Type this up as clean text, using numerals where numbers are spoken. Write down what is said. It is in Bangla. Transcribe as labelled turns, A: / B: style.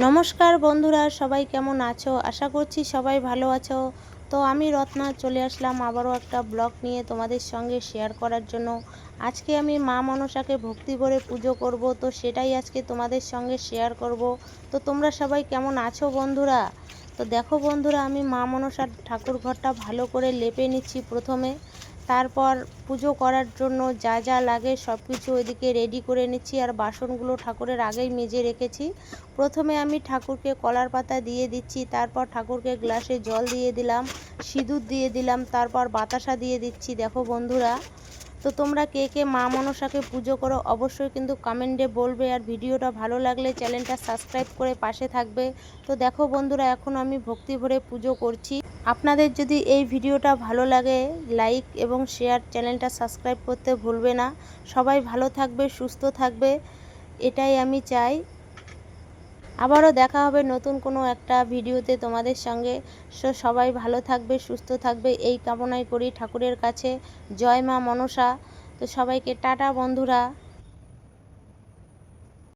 A: নমস্কার বন্ধুরা, সবাই কেমন আছো? আশা করছি সবাই ভালো আছো। তো আমি রত্না চলে আসলাম আবারও একটা ব্লগ নিয়ে তোমাদের সঙ্গে শেয়ার করার জন্য। আজকে আমি মা মনসাকে ভক্তি ভরে পুজো করব, তো সেটাই আজকে তোমাদের সঙ্গে শেয়ার করব। তো তোমরা সবাই কেমন আছো বন্ধুরা? তো দেখো বন্ধুরা, আমি মা মনসার ঠাকুর ঘরটা ভালো করে লেপে নিচ্ছি প্রথমে। তারপর পুজো করার জন্য যা যা লাগে সব কিছু ওইদিকে রেডি করে নিচ্ছি, আর বাসনগুলো ঠাকুরের আগেই মেজে রেখেছি। প্রথমে আমি ঠাকুরকে কলার পাতা দিয়ে দিচ্ছি, তারপর ঠাকুরকে গ্লাসে জল দিয়ে দিলাম, সিঁদুর দিয়ে দিলাম, তারপর বাতাসা দিয়ে দিচ্ছি। দেখো বন্ধুরা, তো তোমরা কে কে মা মনসাকে পুজো করো অবশ্যই কিন্তু কমেন্টে বলবে, আর ভিডিওটা ভালো লাগলে চ্যানেলটা সাবস্ক্রাইব করে পাশে থাকবে। তো দেখো বন্ধুরা, এখন আমি ভক্তি ভরে পুজো করছি। আপনাদের যদি এই ভিডিওটা ভালো লাগে, লাইক এবং শেয়ার, চ্যানেলটা সাবস্ক্রাইব করতে ভুলবে না। সবাই ভালো থাকবে, সুস্থ থাকবে, এটাই আমি চাই। আবারও দেখা হবে নতুন কোনো একটা ভিডিওতে তোমাদের সঙ্গে। সবাই ভালো থাকবে, সুস্থ থাকবে, এই কামনাই করি ঠাকুরের কাছে। জয় মা মনসা। তো সবাইকে টাটা বন্ধুরা।